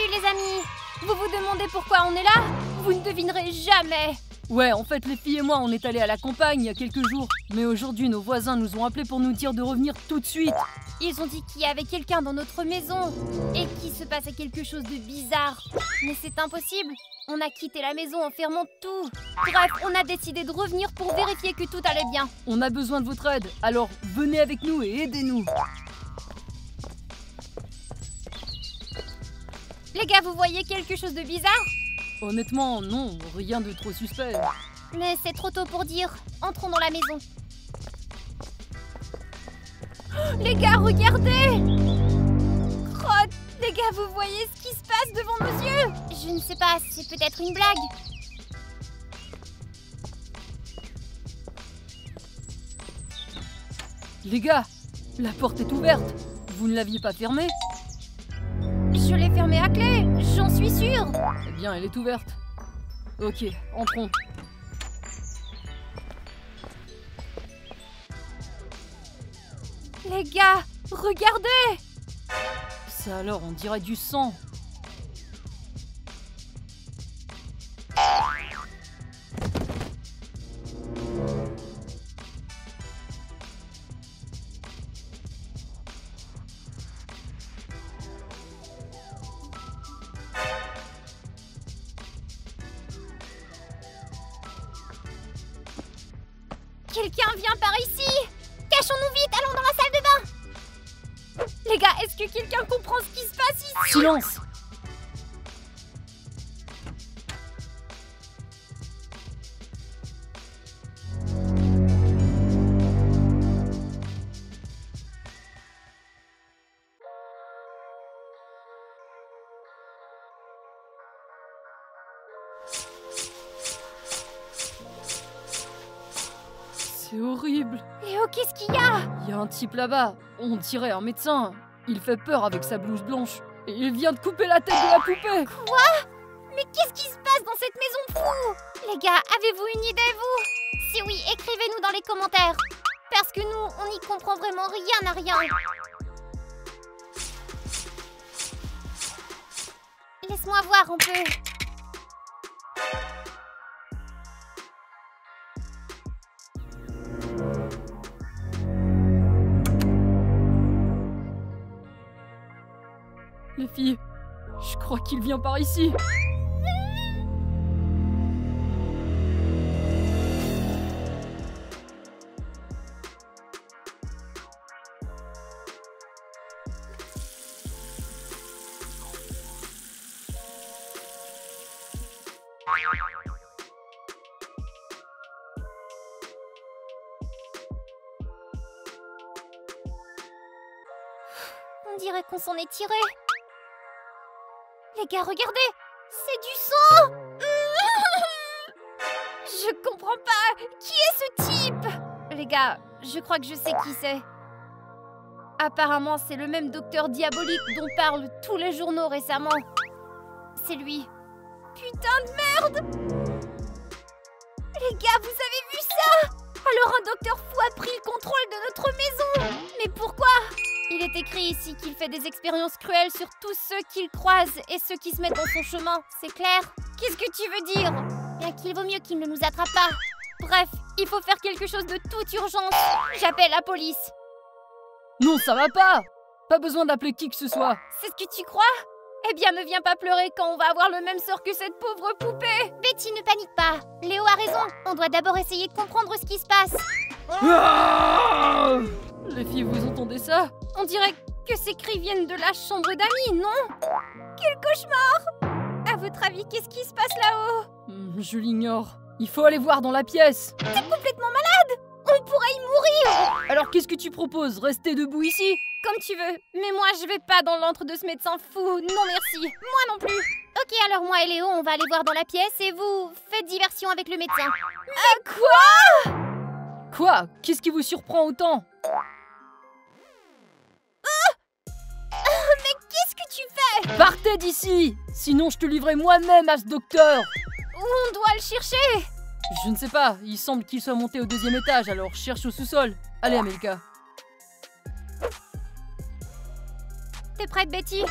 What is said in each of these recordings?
Salut les amis! Vous vous demandez pourquoi on est là? Vous ne devinerez jamais! Ouais, en fait, les filles et moi, on est allés à la campagne il y a quelques jours. Mais aujourd'hui, nos voisins nous ont appelés pour nous dire de revenir tout de suite. Ils ont dit qu'il y avait quelqu'un dans notre maison et qu'il se passait quelque chose de bizarre. Mais c'est impossible. On a quitté la maison en fermant tout. Bref, on a décidé de revenir pour vérifier que tout allait bien. On a besoin de votre aide, alors venez avec nous et aidez-nous. Les gars, vous voyez quelque chose de bizarre? Honnêtement, non, rien de trop suspect. Mais c'est trop tôt pour dire. Entrons dans la maison. Oh, les gars, regardez! Crotte! Les gars, vous voyez ce qui se passe devant nos yeux? Je ne sais pas, c'est peut-être une blague. Les gars, la porte est ouverte. Vous ne l'aviez pas fermée? Je l'ai fermée à clé, j'en suis sûre. Eh bien, elle est ouverte. Ok, entrons. Les gars, regardez! Ça alors, on dirait du sang. Quelqu'un vient par ici! Cachons-nous vite, allons dans la salle de bain! Les gars, est-ce que quelqu'un comprend ce qui se passe ici? Silence! C'est horrible. Léo, qu'est-ce qu'il y a? Il y a un type là-bas, on dirait un médecin. Il fait peur avec sa blouse blanche. Et il vient de couper la tête de la poupée. Quoi? Mais qu'est-ce qui se passe dans cette maison fou? Les gars, avez-vous une idée, vous? Si oui, écrivez-nous dans les commentaires. Parce que nous, on n'y comprend vraiment rien à rien. Laisse-moi voir un peu. Les filles, je crois qu'il vient par ici. On dirait qu'on s'en est tiré. Les gars, regardez! C'est du sang! Je comprends pas! Qui est ce type? Les gars, je crois que je sais qui c'est. Apparemment, c'est le même docteur diabolique dont parlent tous les journaux récemment. C'est lui. Putain de merde! Les gars, vous avez vu ça? Alors un docteur fou a pris le contrôle de notre maison! Mais pourquoi? Il est écrit ici qu'il fait des expériences cruelles sur tous ceux qu'il croise et ceux qui se mettent dans son chemin, c'est clair? Qu'est-ce que tu veux dire? Bien qu'il vaut mieux qu'il ne nous attrape pas. Bref, il faut faire quelque chose de toute urgence. J'appelle la police. Non, ça va pas. Pas besoin d'appeler qui que ce soit. C'est ce que tu crois? Eh bien, ne viens pas pleurer quand on va avoir le même sort que cette pauvre poupée. Betty, ne panique pas. Léo a raison. On doit d'abord essayer de comprendre ce qui se passe. Ah! Les filles, vous entendez ça? On dirait que ces cris viennent de la chambre d'amis, non? Quel cauchemar! À votre avis, qu'est-ce qui se passe là-haut? Je l'ignore. Il faut aller voir dans la pièce. T'es complètement malade! On pourrait y mourir! Alors qu'est-ce que tu proposes? Rester debout ici? Comme tu veux, mais moi je vais pas dans l'antre de ce médecin fou, non merci, moi non plus. Ok, alors moi et Léo, on va aller voir dans la pièce et vous faites diversion avec le médecin. Quoi? Quoi? Qu'est-ce qui vous surprend autant? Mais qu'est-ce que tu fais? Partez d'ici! Sinon je te livrerai moi-même à ce docteur! Où on doit le chercher? Je ne sais pas, il semble qu'il soit monté au 2e étage, alors cherche au sous-sol. Allez, Amelka. T'es prête, Betty?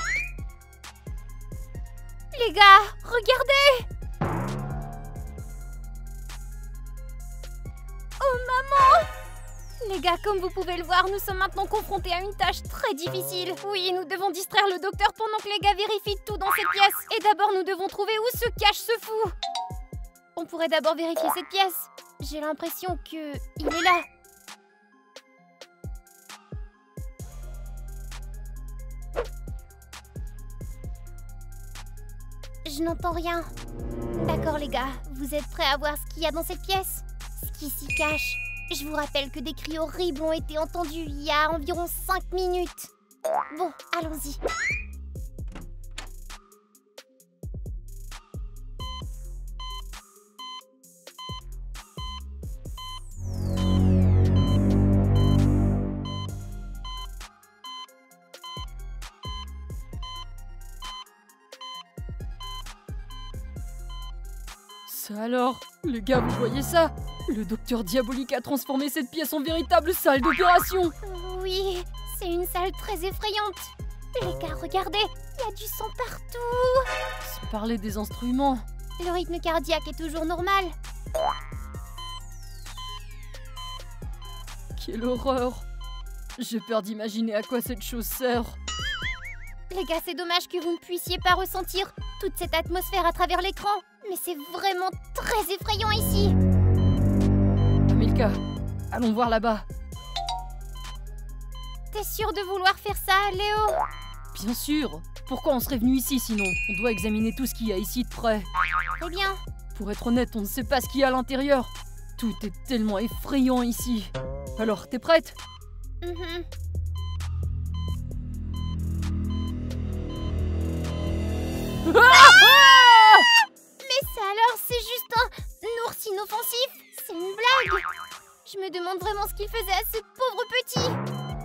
Les gars, regardez! Oh maman! Les gars, comme vous pouvez le voir, nous sommes maintenant confrontés à une tâche très difficile. Oui, nous devons distraire le docteur pendant que les gars vérifient tout dans cette pièce. Et d'abord, nous devons trouver où se cache ce fou. On pourrait d'abord vérifier cette pièce. J'ai l'impression que il est là. Je n'entends rien. D'accord les gars, vous êtes prêts à voir ce qu'il y a dans cette pièce? Ce qui s'y cache. Je vous rappelle que des cris horribles ont été entendus il y a environ 5 minutes. Bon, allons-y. Ça alors? Les gars, vous voyez ça? Le docteur diabolique a transformé cette pièce en véritable salle d'opération. Oui, c'est une salle très effrayante. Les gars, regardez, il y a du sang partout. Sans parler des instruments. Le rythme cardiaque est toujours normal. Quelle horreur! J'ai peur d'imaginer à quoi cette chose sert. Les gars, c'est dommage que vous ne puissiez pas ressentir toute cette atmosphère à travers l'écran. Mais c'est vraiment très effrayant ici. Amilka, allons voir là-bas. T'es sûre de vouloir faire ça, Léo? Bien sûr. Pourquoi on serait venu ici sinon? On doit examiner tout ce qu'il y a ici de près. Très bien. Pour être honnête, on ne sait pas ce qu'il y a à l'intérieur. Tout est tellement effrayant ici. Alors, t'es prête? Mhm. Mais ça alors, c'est juste un ours inoffensif. C'est une blague. Je me demande vraiment ce qu'il faisait à ce pauvre petit.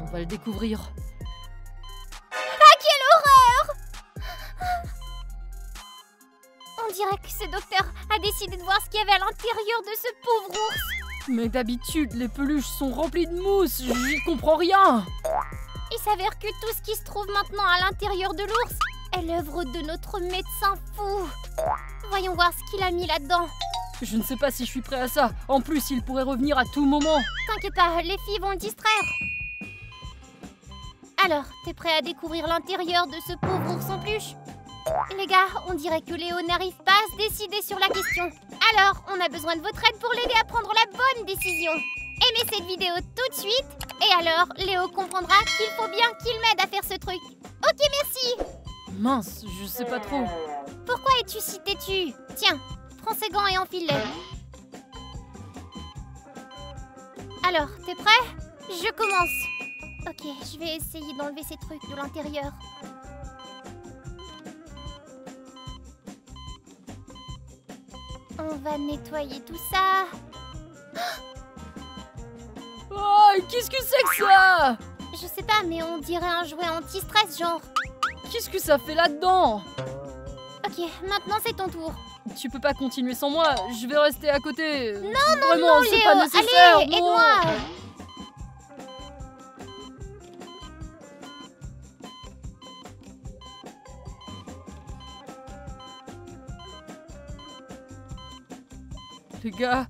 On va le découvrir. Ah, quelle horreur! On dirait que ce docteur a décidé de voir ce qu'il y avait à l'intérieur de ce pauvre ours. Mais d'habitude, les peluches sont remplies de mousse. J'y comprends rien. Il s'avère que tout ce qui se trouve maintenant à l'intérieur de l'ours est l'œuvre de notre médecin fou. Voyons voir ce qu'il a mis là-dedans. Je ne sais pas si je suis prêt à ça. En plus, il pourrait revenir à tout moment. T'inquiète pas, les filles vont le distraire. Alors, t'es prêt à découvrir l'intérieur de ce pauvre ours en peluche? Les gars, on dirait que Léo n'arrive pas à se décider sur la question. Alors, on a besoin de votre aide pour l'aider à prendre la bonne décision. Aimez cette vidéo tout de suite. Et alors, Léo comprendra qu'il faut bien qu'il m'aide à faire ce truc. Ok, merci. Mince, je sais pas trop. Pourquoi es-tu si têtu? Tiens, prends ces gants et enfile-les. Alors, t'es prêt? Je commence. Ok, je vais essayer d'enlever ces trucs de l'intérieur. On va nettoyer tout ça. Oh, qu'est-ce que c'est que ça? Je sais pas, mais on dirait un jouet anti-stress, genre. Qu'est-ce que ça fait là-dedans? Ok, maintenant c'est ton tour. Tu peux pas continuer sans moi, je vais rester à côté. Non, vraiment, c'est pas Léo, nécessaire. allez, non. aide-moi. Les gars,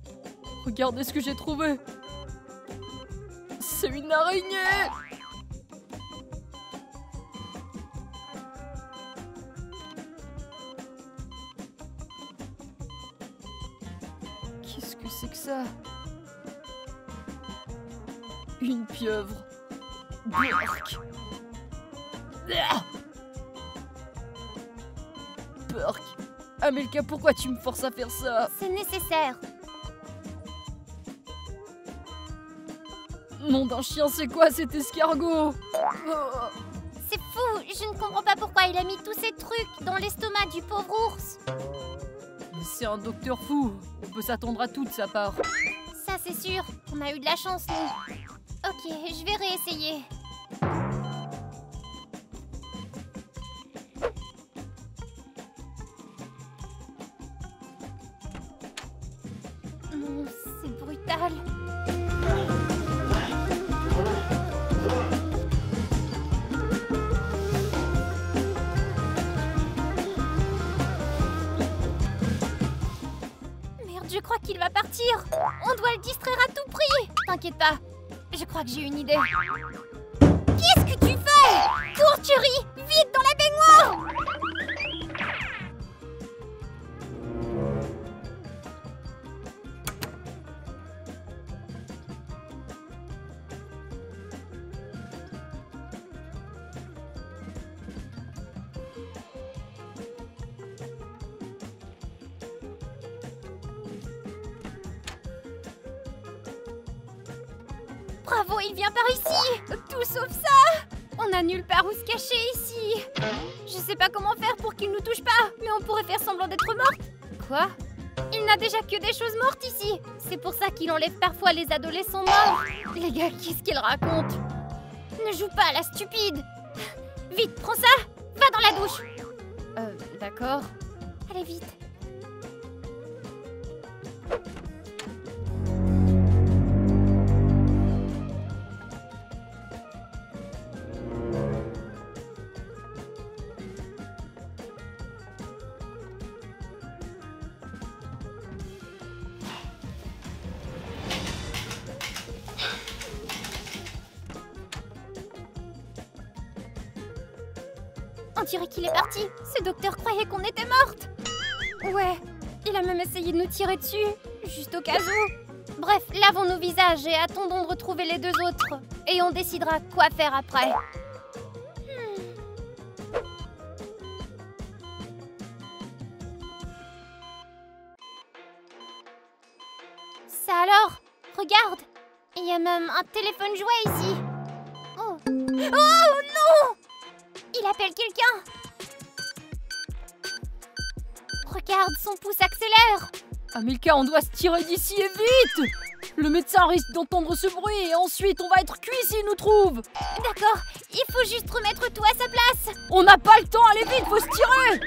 regardez ce que j'ai trouvé. C'est une araignée. Qu'est-ce que c'est que ça? Une pieuvre. Burk. Ah. Burk. Amilka, pourquoi tu me forces à faire ça? C'est nécessaire. Nom d'un chien, c'est quoi cet escargot? Oh. C'est fou, je ne comprends pas pourquoi il a mis tous ces trucs dans l'estomac du pauvre ours. Mais c'est un docteur fou. On peut s'attendre à tout de sa part. Ça c'est sûr, on a eu de la chance nous. Ok, je vais réessayer. C'est brutal. Je crois qu'il va partir. On doit le distraire à tout prix. T'inquiète pas, je crois que j'ai une idée. Qu'est-ce que tu fais? Cours, Cherry, vite dans la baignoire! Bravo, il vient par ici! Tout sauf ça! On n'a nulle part où se cacher ici! Je sais pas comment faire pour qu'il nous touche pas, mais on pourrait faire semblant d'être morte! Quoi? Il n'a déjà que des choses mortes ici! C'est pour ça qu'il enlève parfois les adolescents morts! Les gars, qu'est-ce qu'il raconte? Ne joue pas à la stupide! Vite, prends ça! Va dans la douche! D'accord. Allez, vite! On dirait qu'il est parti. Ce docteur croyait qu'on était morte. Ouais, il a même essayé de nous tirer dessus, juste au cas où. Bref, lavons nos visages et attendons de retrouver les deux autres. Et on décidera quoi faire après. Ça alors? Regarde, il y a même un téléphone jouet ici. Oh. Oh non! Il appelle quelqu'un. Regarde, son pouce accélère. Milka, on doit se tirer d'ici et vite! Le médecin risque d'entendre ce bruit et ensuite on va être cuits s'il nous trouve! D'accord, il faut juste remettre tout à sa place. On n'a pas le temps, allez vite, faut se tirer!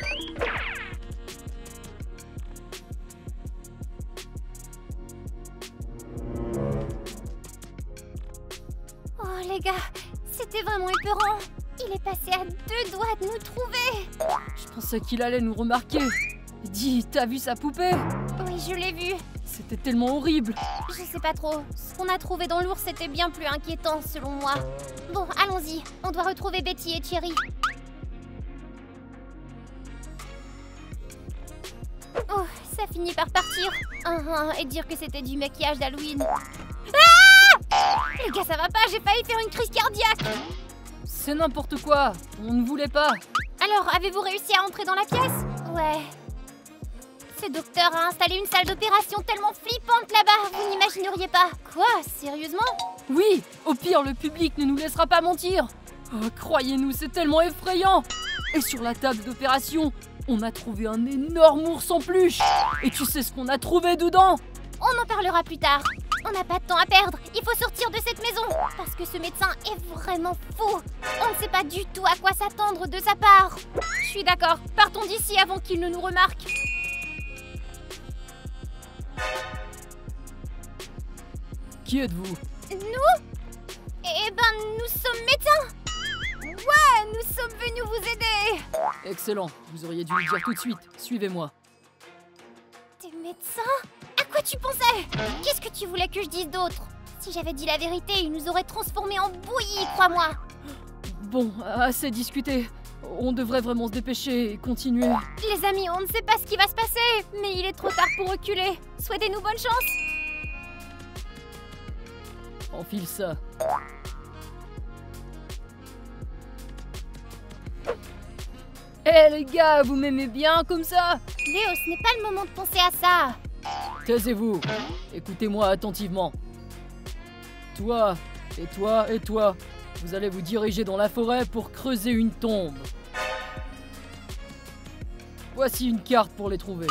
Oh les gars, c'était vraiment épeurant. Il est passé à 2 doigts de nous trouver. Je pensais qu'il allait nous remarquer. Dis, t'as vu sa poupée? Oui, je l'ai vu. C'était tellement horrible. Je sais pas trop. Ce qu'on a trouvé dans l'ours était bien plus inquiétant selon moi. Bon, allons-y. On doit retrouver Betty et Cherry. Oh, ça finit par partir. Et dire que c'était du maquillage d'Halloween. Ah! Les gars, ça va pas, j'ai failli faire une crise cardiaque. C'est n'importe quoi. On ne voulait pas. Alors, avez-vous réussi à entrer dans la pièce? Ouais. Ce docteur a installé une salle d'opération tellement flippante là-bas, vous n'imagineriez pas. Quoi? Sérieusement? Oui, au pire, le public ne nous laissera pas mentir. Oh, croyez-nous, c'est tellement effrayant. Et sur la table d'opération, on a trouvé un énorme ours en peluche. Et tu sais ce qu'on a trouvé dedans? On en parlera plus tard. On n'a pas de temps à perdre. Il faut sortir de cette maison. Parce que ce médecin est vraiment fou. On ne sait pas du tout à quoi s'attendre de sa part. Je suis d'accord. Partons d'ici avant qu'il ne nous remarque. Qui êtes-vous? Nous? Eh ben, nous sommes médecins. Ouais, nous sommes venus vous aider. Excellent. Vous auriez dû le dire tout de suite. Suivez-moi. Des médecins? À quoi tu pensais? Qu'est-ce que tu voulais que je dise d'autre? Si j'avais dit la vérité, ils nous auraient transformés en bouillie, crois-moi. Bon, assez discuté. On devrait vraiment se dépêcher et continuer. Les amis, on ne sait pas ce qui va se passer, mais il est trop tard pour reculer. Souhaitez-nous bonne chance. Enfile ça. Eh les gars, vous m'aimez bien comme ça? Léo, ce n'est pas le moment de penser à ça. Taisez-vous. Écoutez-moi attentivement. Toi, et toi, et toi, vous allez vous diriger dans la forêt pour creuser une tombe. Voici une carte pour les trouver.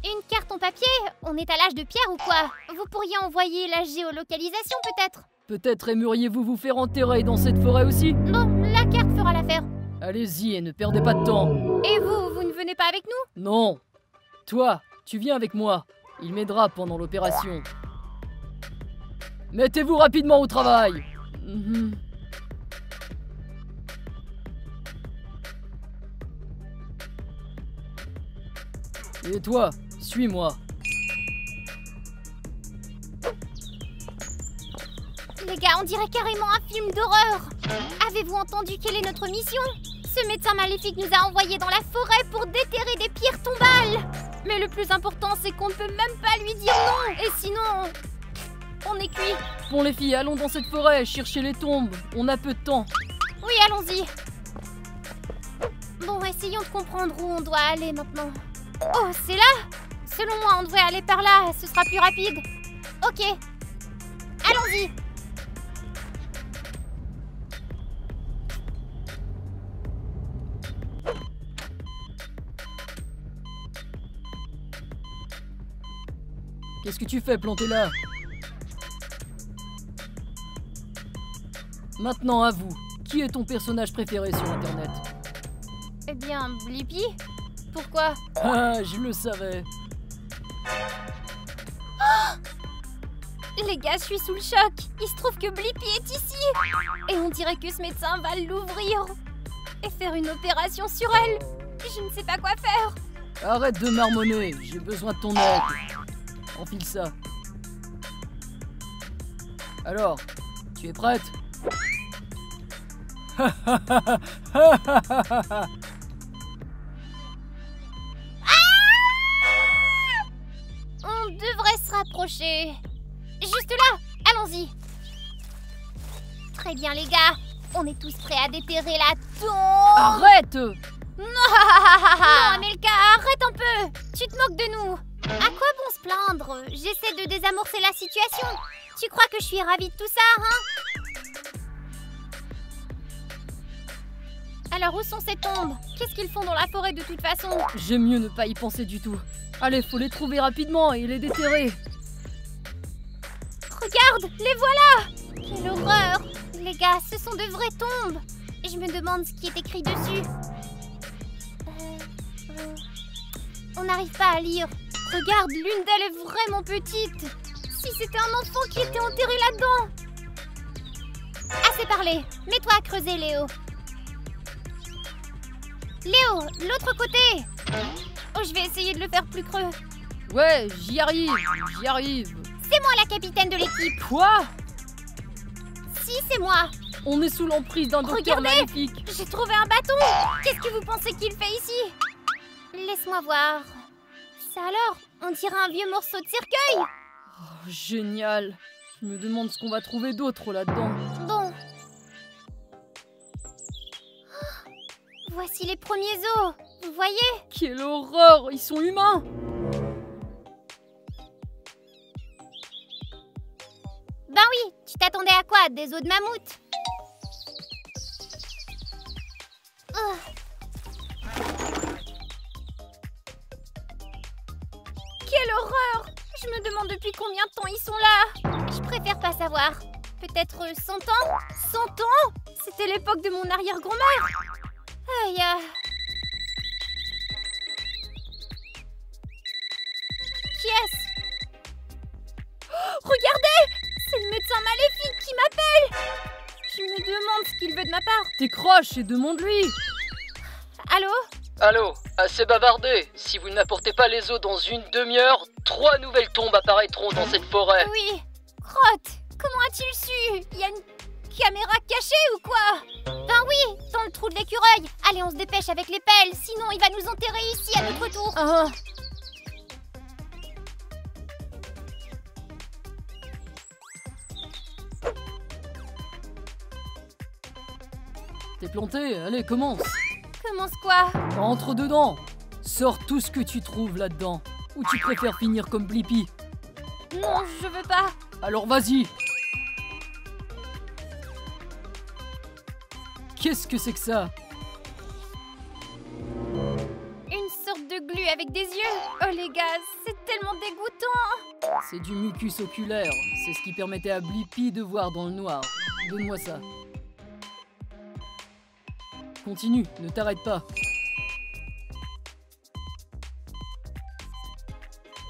Une carte en papier? On est à l'âge de pierre ou quoi? Vous pourriez envoyer la géolocalisation peut-être? Peut-être aimeriez-vous vous faire enterrer dans cette forêt aussi? Bon, la carte fera l'affaire. Allez-y et ne perdez pas de temps. Et vous ne venez pas avec nous? Non. Toi, tu viens avec moi. Il m'aidera pendant l'opération. Mettez-vous rapidement au travail. Et toi, suis-moi. Les gars, on dirait carrément un film d'horreur. Avez-vous entendu quelle est notre mission? Ce médecin maléfique nous a envoyés dans la forêt pour déterrer des pierres tombales. Mais le plus important, c'est qu'on ne peut même pas lui dire non. Et sinon, on est cuit. Bon les filles, allons dans cette forêt, chercher les tombes. On a peu de temps. Oui, allons-y. Bon, essayons de comprendre où on doit aller maintenant. Oh, c'est là? Selon moi, on devrait aller par là, ce sera plus rapide. Ok. Allons-y. Qu'est-ce que tu fais planté là? Maintenant à vous, qui est ton personnage préféré sur internet? Eh bien, Blippi? Pourquoi? Ah, je le savais. Les gars, je suis sous le choc. Il se trouve que Blippi est ici. Et on dirait que ce médecin va l'ouvrir et faire une opération sur elle. Je ne sais pas quoi faire. Arrête de marmonner, j'ai besoin de ton aide. Enfile ça. Alors, tu es prête? On devrait se rapprocher. Juste là, allons-y. Très bien les gars, on est tous prêts à déterrer la tombe. Arrête! Non, Amelka, arrête un peu. Tu te moques de nous. À quoi bon se plaindre? J'essaie de désamorcer la situation. Tu crois que je suis ravie de tout ça, hein? Alors où sont ces tombes? Qu'est-ce qu'ils font dans la forêt de toute façon? J'aime mieux ne pas y penser du tout. Allez, faut les trouver rapidement et les déterrer. Regarde, les voilà! Quelle horreur! Les gars, ce sont de vraies tombes. Et je me demande ce qui est écrit dessus. On n'arrive pas à lire. Regarde, l'une d'elles est vraiment petite. Si c'était un enfant qui était enterré là-dedans. Assez parlé. Mets-toi à creuser, Léo. Léo, l'autre côté. Oh, je vais essayer de le faire plus creux. Ouais, j'y arrive, j'y arrive. C'est moi la capitaine de l'équipe. Quoi? Si, c'est moi. On est sous l'emprise d'un docteur Regardez, maléfique. j'ai trouvé un bâton. Qu'est-ce que vous pensez qu'il fait ici? Laisse-moi voir. Ça alors, on dirait un vieux morceau de cercueil. Oh, génial. Je me demande ce qu'on va trouver d'autre là-dedans. Bon. Oh, voici les premiers os. Vous voyez? Quelle horreur! Ils sont humains! Ben oui, tu t'attendais à quoi? Des os de mammouth? Oh. Quelle horreur! Je me demande depuis combien de temps ils sont là. Je préfère pas savoir. Peut-être 100 ans? 100 ans? C'était l'époque de mon arrière-grand-mère. Aïe. Qui est-ce? Oh, regardez! C'est le médecin maléfique qui m'appelle! Je me demande ce qu'il veut de ma part. Décroche et demande-lui! Allô? Allô, assez bavardé. Si vous n'apportez pas les os dans une demi-heure, 3 nouvelles tombes apparaîtront dans cette forêt. Oui. Crotte, comment a-t-il su? Il y a une caméra cachée ou quoi? Ben oui, dans le trou de l'écureuil. Allez, on se dépêche avec les pelles, sinon il va nous enterrer ici à notre tour. Ah. T'es planté, allez, commence. Commence quoi? Entre dedans. Sors tout ce que tu trouves là-dedans. Ou tu préfères finir comme Blippi? Non, je veux pas. Alors vas-y. Qu'est-ce que c'est que ça? Une sorte de glu avec des yeux. Oh les gars, c'est tellement dégoûtant. C'est du mucus oculaire. C'est ce qui permettait à Blippi de voir dans le noir. Donne-moi ça. Continue, ne t'arrête pas.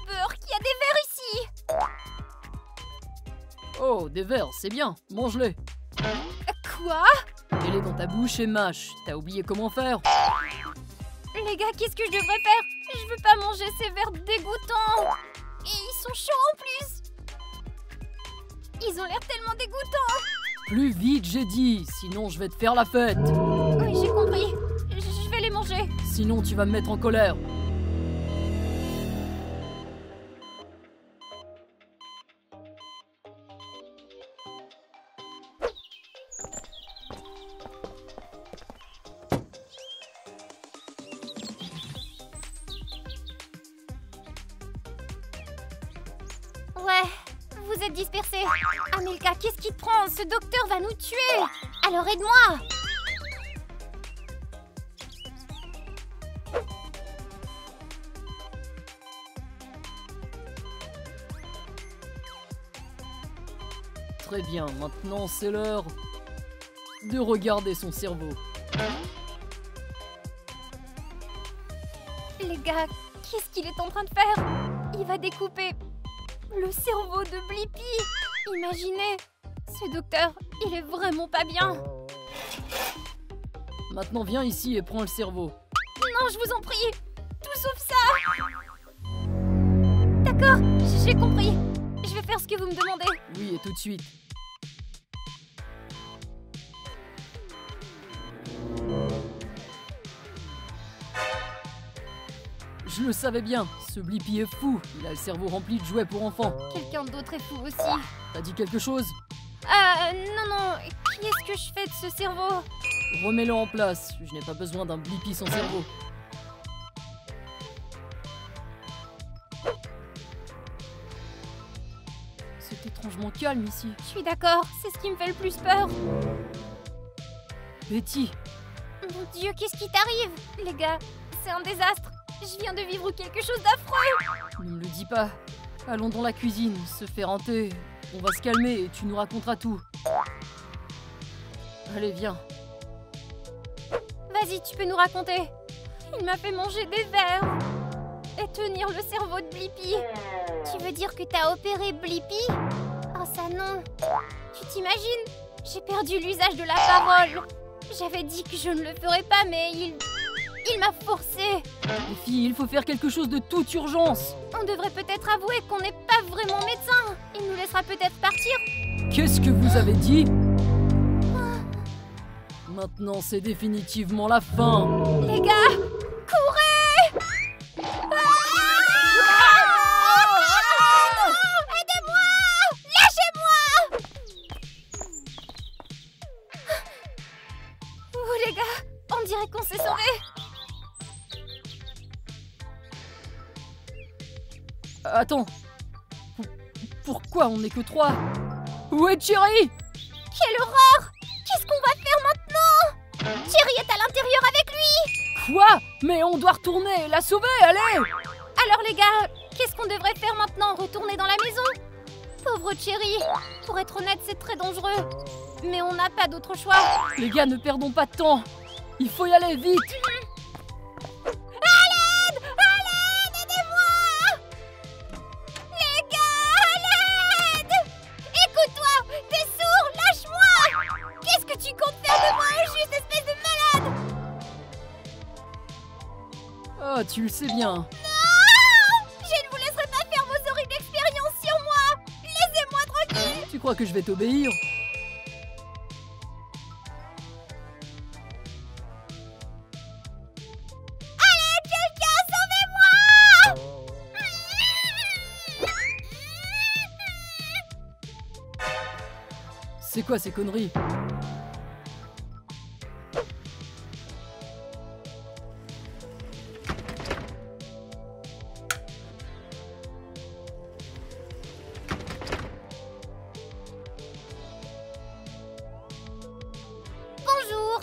Burk, il y a des vers ici. Oh, des vers, c'est bien. Mange-les. Quoi? Mets-les dans ta bouche et mâche. T'as oublié comment faire? Les gars, qu'est-ce que je devrais faire? Je veux pas manger ces verres dégoûtants. Et ils sont chauds en plus. Ils ont l'air tellement dégoûtants. Plus vite, j'ai dit, sinon je vais te faire la fête. Oui, j'ai compris. Je vais les manger. Sinon tu vas me mettre en colère. Ouais, vous êtes dispersés. Amelka, qu'est-ce qui te prend? Ce docteur va nous tuer. Alors aide-moi. Très bien, maintenant c'est l'heure de regarder son cerveau. Les gars, qu'est-ce qu'il est en train de faire? Il va découper le cerveau de Blippi. Imaginez, ce docteur, il est vraiment pas bien. Maintenant viens ici et prends le cerveau. Non, je vous en prie, tout sauf ça. D'accord, j'ai compris. Je vais faire ce que vous me demandez. Oui, et tout de suite. Je le savais bien, ce Blippi est fou. Il a le cerveau rempli de jouets pour enfants. Quelqu'un d'autre est fou aussi. T'as dit quelque chose? Non, qu'est-ce que je fais de ce cerveau? Remets-le en place. Je n'ai pas besoin d'un Blippi sans cerveau. C'est étrangement calme ici. Je suis d'accord, c'est ce qui me fait le plus peur. Betty, Mon Dieu, qu'est-ce qui t'arrive? Les gars, c'est un désastre. Je viens de vivre quelque chose d'affreux. ne me le dis pas. Allons dans la cuisine, se faire un thé. On va se calmer et tu nous raconteras tout. Allez, viens. Vas-y, tu peux nous raconter. Il m'a fait manger des vers. Et tenir le cerveau de Blippi. Tu veux dire que t'as opéré Blippi? Oh ça non. Tu t'imagines? J'ai perdu l'usage de la parole. J'avais dit que je ne le ferais pas, mais il m'a forcé. Les filles, il faut faire quelque chose de toute urgence. On devrait peut-être avouer qu'on n'est pas vraiment médecin. Il nous laissera peut-être partir. Qu'est-ce que vous avez dit? Maintenant, c'est définitivement la fin. Les gars, courez! Aidez-moi! Lâchez-moi! Oh les gars, on dirait qu'on s'est sauvés. Attends. Pourquoi on n'est que 3? Où est Cherry? Quelle horreur! Qu'est-ce qu'on va faire maintenant? Cherry est à l'intérieur avec lui! Quoi? Mais on doit retourner, la sauver, allez! Alors les gars, qu'est-ce qu'on devrait faire maintenant? Retourner dans la maison? Pauvre Cherry! Pour être honnête, c'est très dangereux. Mais on n'a pas d'autre choix. Les gars, ne perdons pas de temps. Il faut y aller, vite! À l'aide! Aidez-moi! Les gars, à l'aide! Écoute-toi! T'es sourd! Lâche-moi! Qu'est-ce que tu comptes faire de moi, juste espèce de malade? Ah, tu le sais bien. Non! Je ne vous laisserai pas faire vos horribles expériences sur moi! Laissez-moi tranquille! Tu crois que je vais t'obéir? Allez, quelqu'un, sauvez-moi! C'est quoi ces conneries? Bonjour!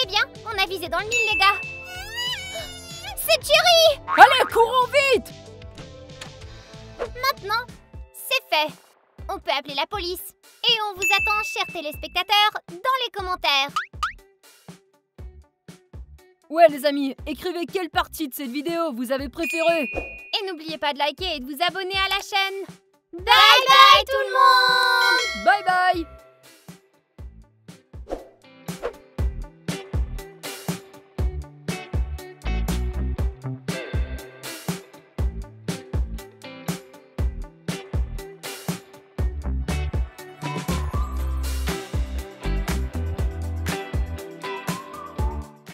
Eh bien, on a visé dans le mille, les gars! C'est Cherry! Allez, courons vite! Maintenant, c'est fait. On peut appeler la police. Et on vous attend, chers téléspectateurs, dans les commentaires. Ouais les amis, écrivez quelle partie de cette vidéo vous avez préférée. Et n'oubliez pas de liker et de vous abonner à la chaîne. Bye bye tout le monde! Bye bye!